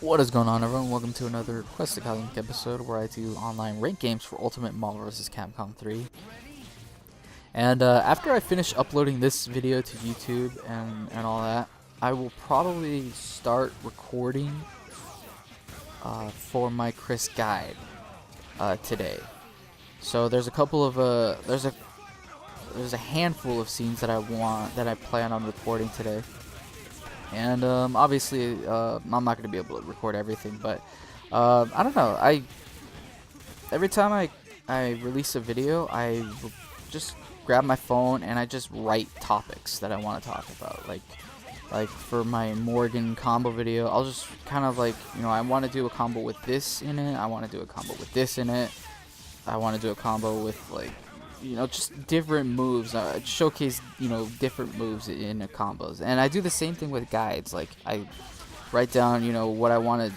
What is going on, everyone? Welcome to another Quest Link episode where I do online ranked games for Ultimate Marvel vs. Capcom 3. And after I finish uploading this video to YouTube and all that, I will probably start recording for my Chris guide today. So there's a couple of there's a handful of scenes that I plan on recording today. And obviously, I'm not going to be able to record everything, but I don't know. Every time I release a video, I just grab my phone and I just write topics that I want to talk about. Like for my Morgan combo video, I'll just kind of like, I want to do a combo with this in it. I want to do a combo with this in it. I want to do a combo with just different moves, showcase, different moves in the combos. And I do the same thing with guides. Like, I write down, what I want to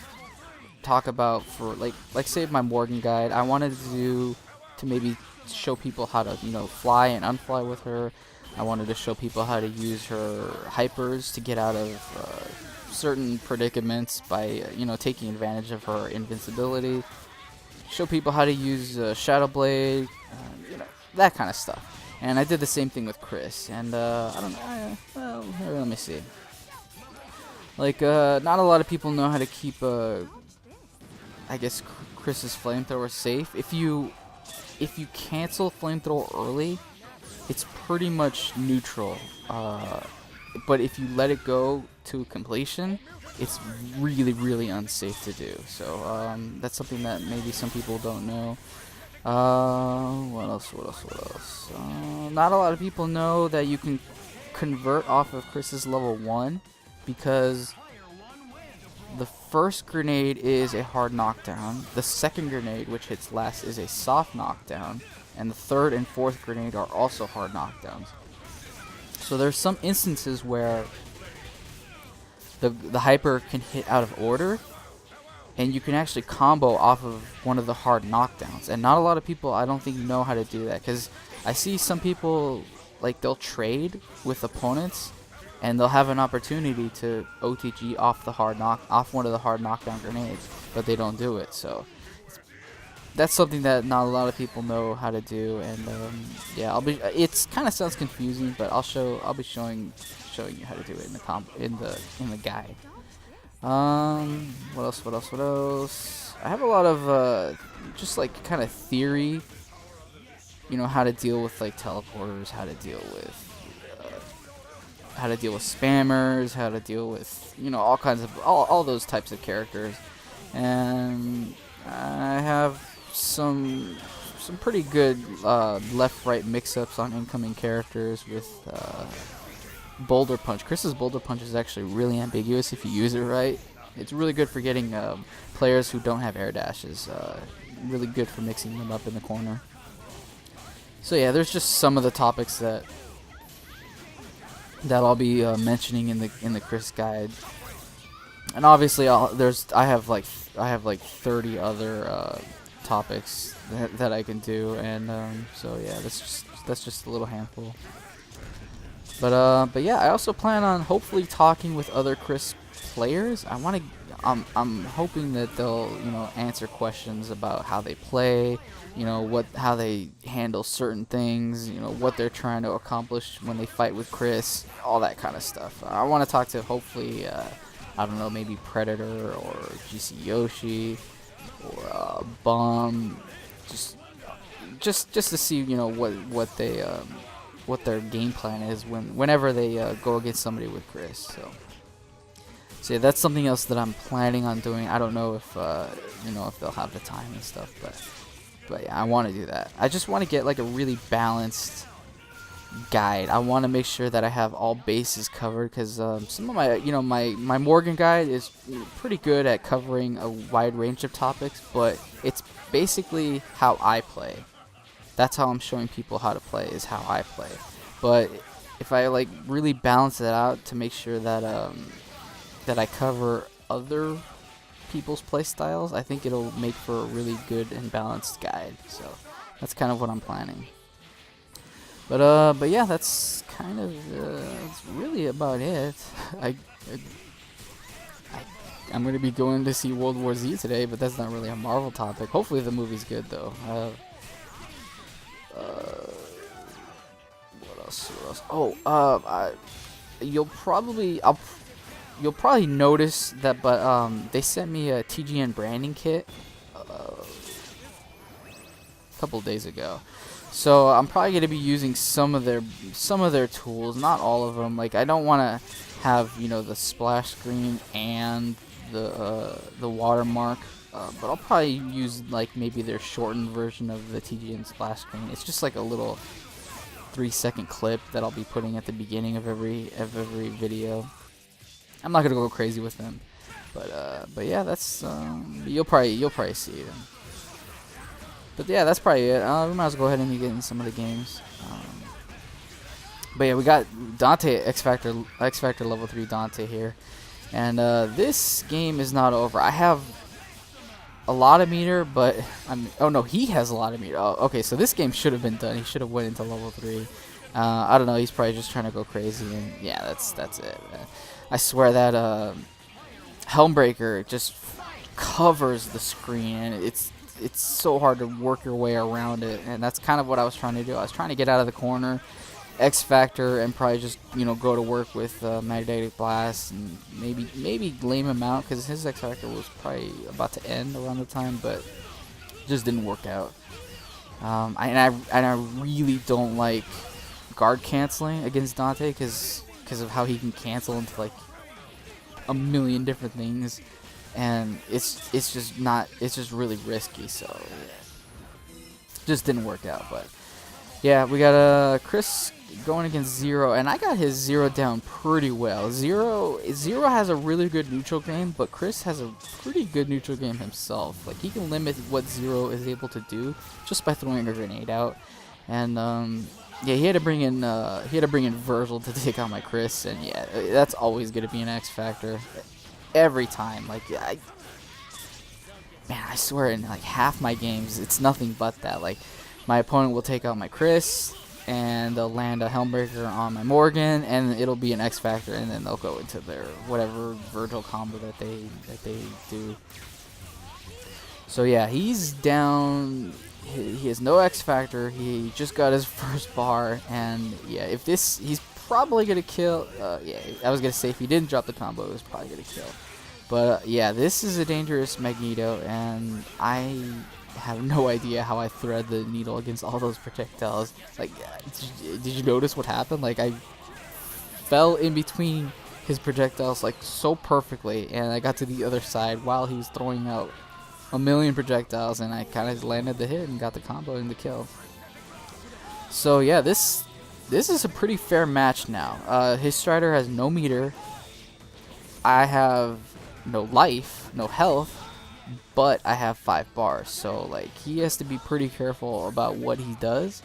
talk about for, like say my Morgan guide. I wanted to maybe show people how to, fly and unfly with her. I wanted to show people how to use her hypers to get out of certain predicaments by, taking advantage of her invincibility. Show people how to use Shadow Blade, that kind of stuff. And I did the same thing with Chris. And I don't know. Well, let me see. Like, not a lot of people know how to keep, I guess, Chris's flamethrower safe. If you cancel flamethrower early, it's pretty much neutral. But if you let it go to completion, it's really, really unsafe to do. So that's something that maybe some people don't know. What else? Not a lot of people know that you can convert off of Chris's level 1, because the first grenade is a hard knockdown, the second grenade, which hits last, is a soft knockdown, and the third and fourth grenade are also hard knockdowns. So there's some instances where the hyper can hit out of order, and you can actually combo off of one of the hard knockdowns. And not a lot of people, I don't think, know how to do that, because I see some people, like, they'll trade with opponents and they'll have an opportunity to OTG off one of the hard knockdown grenades, but they don't do it. So that's something that not a lot of people know how to do. And yeah, it's kind of sounds confusing, but I'll be showing you how to do it in the guide. What else? I have a lot of just like kind of theory, how to deal with like teleporters, how to deal with spammers, how to deal with all kinds of all those types of characters. And I have some pretty good left-right mix-ups on incoming characters with Boulder Punch. Chris's Boulder Punch is actually really ambiguous if you use it right. It's really good for getting players who don't have air dashes. Really good for mixing them up in the corner. So yeah, there's just some of the topics that I'll be mentioning in the Chris guide. And obviously, I have like 30 other topics that I can do, and so yeah, that's just a little handful. But yeah, I also plan on hopefully talking with other Chris players. I'm hoping that they'll answer questions about how they play, how they handle certain things, what they're trying to accomplish when they fight with Chris, all that kind of stuff. I want to talk to hopefully I don't know, maybe Predator or GC Yoshi or Bum, just to see what their game plan is whenever they go against somebody with Chris. So yeah, that's something else that I'm planning on doing. I don't know if if they'll have the time and stuff, but yeah, I want to do that. I just want to get like a really balanced guide. I want to make sure that I have all bases covered, because some of my my Morgan guide is pretty good at covering a wide range of topics, but it's basically how I play. That's how I'm showing people how to play, is how I play. But if I like really balance it out to make sure that I cover other people's play styles, I think it'll make for a really good and balanced guide. So that's kind of what I'm planning. But yeah, that's kind of that's really about it. I'm gonna be going to see World War Z today, but that's not really a Marvel topic. Hopefully the movie's good though. What else? Oh, you'll probably notice that, but they sent me a TGN branding kit a couple days ago. So I'm probably gonna be using some of their tools, not all of them. Like I don't want to have, you know, the splash screen and the watermark, but I'll probably use like maybe their shortened version of the TGN splash screen. It's just like a little 3-second clip that I'll be putting at the beginning of every video. I'm not gonna go crazy with them, but yeah, that's you'll probably see them. But yeah, that's probably it. We might as well go ahead and get in some of the games. But yeah, we got Dante X Factor level 3 Dante here, and this game is not over. I have a lot of meter, but oh no, he has a lot of meter. Oh, okay, so this game should have been done. He should have went into level 3. I don't know. He's probably just trying to go crazy, and yeah, that's it. I swear that Helmbreaker just covers the screen, and it's so hard to work your way around it, and that's kind of what I was trying to do. I was trying to get out of the corner, X Factor, and probably just, you know, go to work with Magnetic Blast and maybe lame him out, because his X Factor was probably about to end around the time, but it just didn't work out. I really don't like guard canceling against Dante because of how he can cancel into like a million different things, and it's just really risky, so yeah. Just didn't work out. But yeah, we got Chris going against Zero, and I got his Zero down pretty well. Zero has a really good neutral game, but Chris has a pretty good neutral game himself. Like he can limit what Zero is able to do just by throwing a grenade out, and yeah, he had to bring in Virgil to take out my Chris, and yeah, that's always gonna be an X Factor every time. Like man, I swear in like half my games it's nothing but that. Like my opponent will take out my Chris, and they'll land a Helmbreaker on my Morgan, and it'll be an X Factor, and then they'll go into their whatever Virgil combo that they do. So yeah, he's down. He has no X Factor. He just got his first bar, and yeah, if this, he's probably gonna kill. Yeah, I was gonna say if he didn't drop the combo, it was probably gonna kill. But yeah, this is a dangerous Magneto, and I have no idea how I thread the needle against all those projectiles. Like, did you notice what happened? Like, I fell in between his projectiles like so perfectly, and I got to the other side while he was throwing out a million projectiles, and I kind of landed the hit and got the combo and the kill. So yeah, this is a pretty fair match now. His Strider has no meter. I have no life, no health, but I have 5 bars. So like he has to be pretty careful about what he does.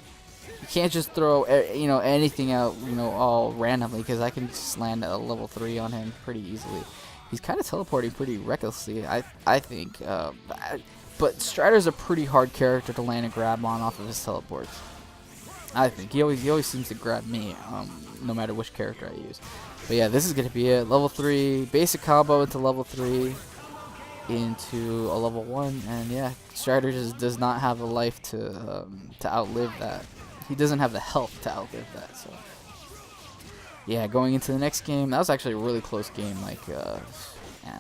You can't just throw anything out all randomly, because I can just land a level 3 on him pretty easily. He's kind of teleporting pretty recklessly, I think. But Strider's a pretty hard character to land a grab on off of his teleports. I think he always seems to grab me, no matter which character I use. But yeah, this is gonna be it. Level 3 basic combo into level 3 into a level 1, and yeah, Strider just does not have the life to outlive that. He doesn't have the health to outlive that. So yeah, going into the next game, that was actually a really close game. Like,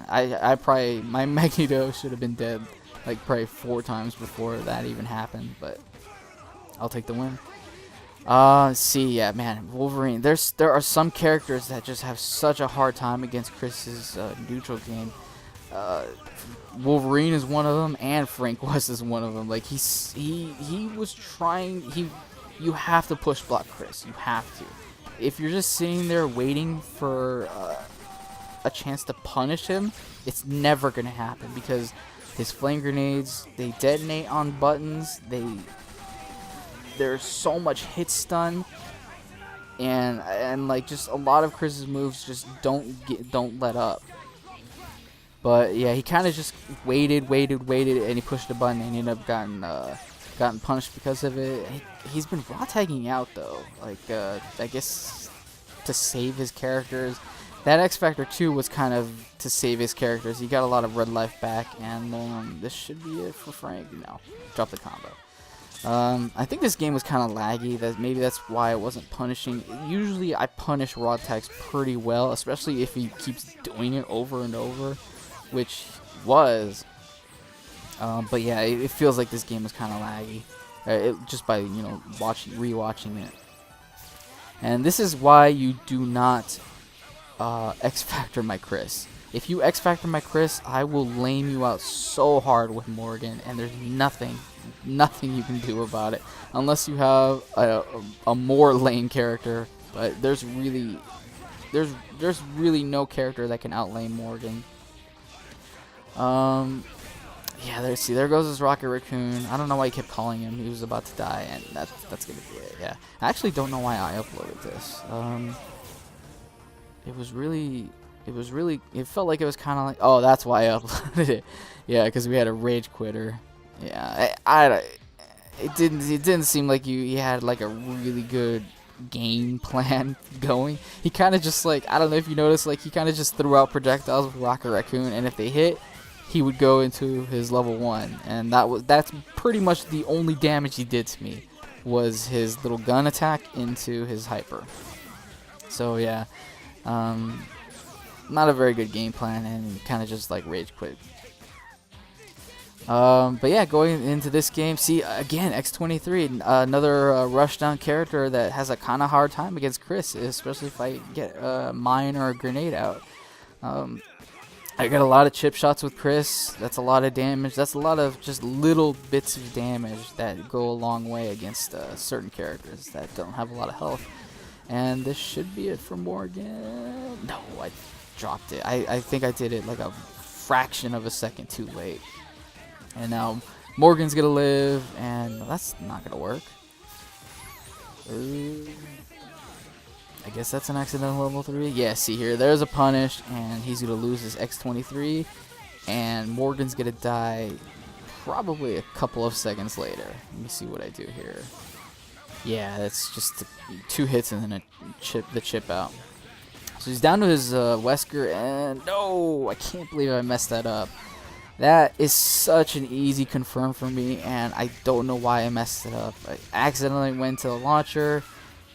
I probably, my Magneto should have been dead like probably 4 times before that even happened, but I'll take the win. See, yeah, man, Wolverine. There are some characters that just have such a hard time against Chris's neutral game. Wolverine is one of them, and Frank West is one of them. Like he was trying. You have to push block Chris. You have to. If you're just sitting there waiting for a chance to punish him, it's never gonna happen, because his flame grenades, they detonate on buttons. There's so much hit stun, and like just a lot of Chris's moves just don't let up. But yeah, he kind of just waited, and he pushed the button, and he ended up gotten punished because of it. He's been raw tagging out though. Like I guess to save his characters. That X Factor 2 was kind of to save his characters. He got a lot of red life back, and this should be it for Frank. No, drop the combo. I think this game was kind of laggy. Maybe that's why I wasn't punishing. Usually I punish raw attacks pretty well, especially if he keeps doing it over and over, which was. But yeah, it feels like this game was kind of laggy, just by rewatching it. And this is why you do not X Factor my Chris. If you X Factor my Chris, I will lame you out so hard with Morgan, and there's nothing you can do about it unless you have a more lame character. But there's really no character that can outlane Morgan. Yeah, there goes his Rocket Raccoon. I don't know why he kept calling him. He was about to die, and that's gonna be it. Yeah, I actually don't know why I uploaded this. It felt like it was kind of like, oh, that's why I uploaded it. Yeah, because we had a rage quitter. Yeah, it didn't seem like you had like a really good game plan going. He kind of just like, I don't know if you noticed, like he kind of just threw out projectiles with Rocket Raccoon, and if they hit, he would go into his level 1, and that's pretty much the only damage he did to me, was his little gun attack into his hyper. So yeah, not a very good game plan, and kind of just like rage quit. But yeah, going into this game, see again X23, another rushdown character that has a kind of hard time against Chris, especially if I get a mine or a grenade out. I got a lot of chip shots with Chris. That's a lot of damage. That's a lot of just little bits of damage that go a long way against certain characters that don't have a lot of health. And this should be it for Morgan. No, I dropped it. I think I did it like a fraction of a second too late. And now Morgan's gonna live, and that's not gonna work. I guess that's an accidental level 3. Yeah, see here, there's a punish, and he's gonna lose his X23, and Morgan's gonna die probably a couple of seconds later. Let me see what I do here. Yeah, that's just 2 hits and then the chip out. So he's down to his Wesker, and no, I can't believe I messed that up. That is such an easy confirm for me, and I don't know why I messed it up. I accidentally went to the launcher.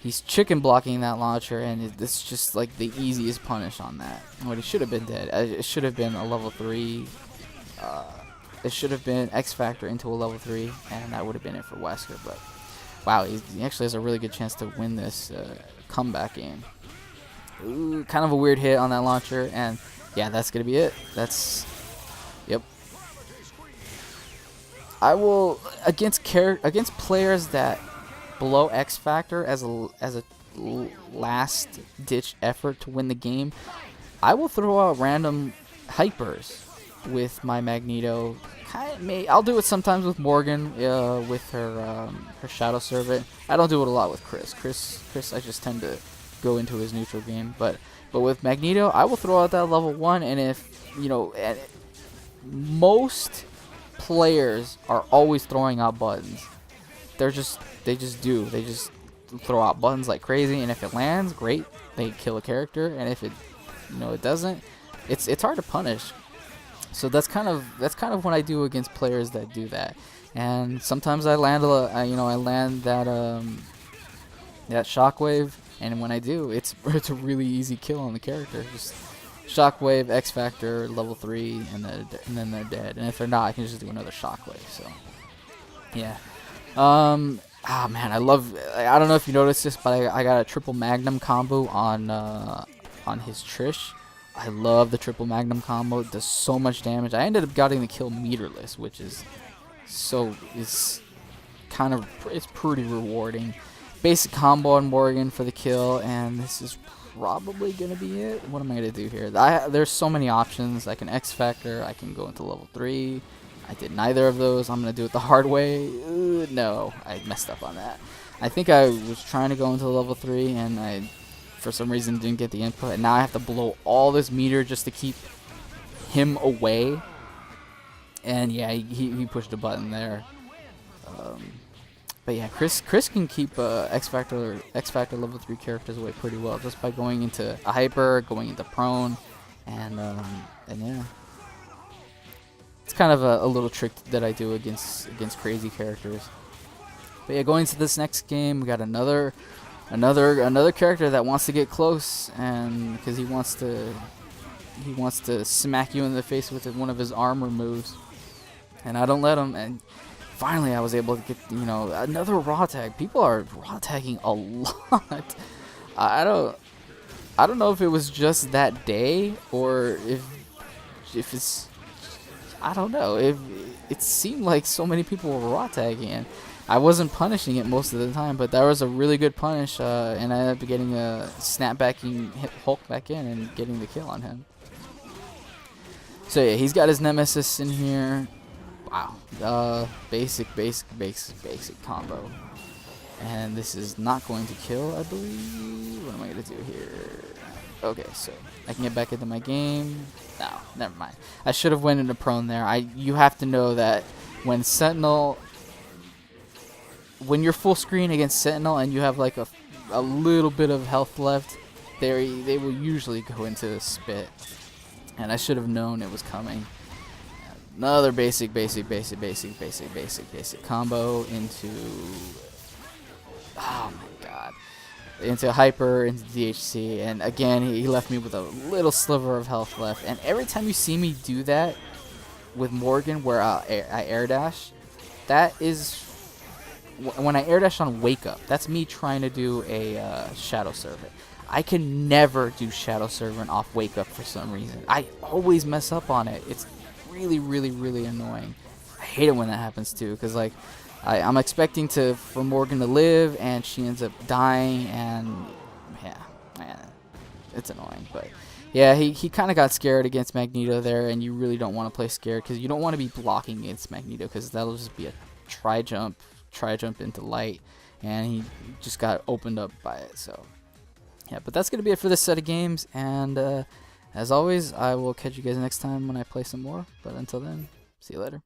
He's chicken blocking that launcher, and it's just like the easiest punish on that. What, he should have been dead. It should have been a level 3. It should have been X Factor into a level 3, and that would have been it for Wesker. But wow, he actually has a really good chance to win this comeback game. Ooh, kind of a weird hit on that launcher, and yeah, that's gonna be it. Yep. I will against players that below X Factor as a last ditch effort to win the game, I will throw out random hypers with my Magneto. I'll do it sometimes with Morgan with her Shadow Servant. I don't do it a lot with Chris. Chris, I just tend to go into his neutral game. But with Magneto, I will throw out that level 1, and if most players are always throwing out buttons. They just throw out buttons like crazy, and if it lands, great, they kill a character, and if it doesn't, it's hard to punish. So that's kind of what I do against players that do that. And sometimes I land that shockwave, and when I do, it's a really easy kill on the character. Just shockwave, X Factor, level 3, and then they're dead. And if they're not, I can just do another shockwave. So yeah. Man, I don't know if you noticed this, but I got a triple magnum combo on his Trish. I love the triple magnum combo. It does so much damage. I ended up getting the kill meterless, which is it's pretty rewarding. Basic combo on Morgan for the kill, and this is probably gonna be it. What am I gonna do here? There's so many options. I can X Factor. I can go into level 3. I did neither of those. I'm gonna do it the hard way. No, I messed up on that. I think I was trying to go into level 3, and I, for some reason, didn't get the input. And now I have to blow all this meter just to keep him away. And yeah, he pushed a button there. But But yeah, Chris can keep X Factor level 3 characters away pretty well just by going into a hyper, going into prone, and yeah, it's kind of a little trick that I do against crazy characters. But yeah, going into this next game, we got another character that wants to get close, and because he wants to smack you in the face with one of his armor moves, and I don't let him. And finally, I was able to get, you know, another raw tag. People are raw tagging a lot. I don't know if it was just that day or if it's, I don't know. It seemed like so many people were raw tagging, and I wasn't punishing it most of the time, but that was a really good punish, and I ended up getting a snapbacking hit Hulk back in and getting the kill on him. So yeah, he's got his Nemesis in here. Wow. Basic combo. And this is not going to kill, I believe. What am I going to do here? Okay, so I can get back into my game. No, never mind. I should have went into prone there. You have to know that when you're full screen against Sentinel and you have like a little bit of health left, they will usually go into spit. And I should have known it was coming. Another basic combo into, oh my god, into hyper, into DHC, and again he left me with a little sliver of health left. And every time you see me do that with Morgan, where I air dash, that is when I air dash on wake up. That's me trying to do a shadow servant. I can never do shadow servant off wake up for some reason. I always mess up on it. It's really annoying. I hate it when that happens too, because like I'm expecting for Morgan to live and she ends up dying, and yeah, man, it's annoying. But yeah, he kind of got scared against Magneto there, and you really don't want to play scared because you don't want to be blocking against Magneto, because that'll just be a try jump into light, and he just got opened up by it. So yeah, but that's gonna be it for this set of games, and as always, I will catch you guys next time when I play some more. But until then, see you later.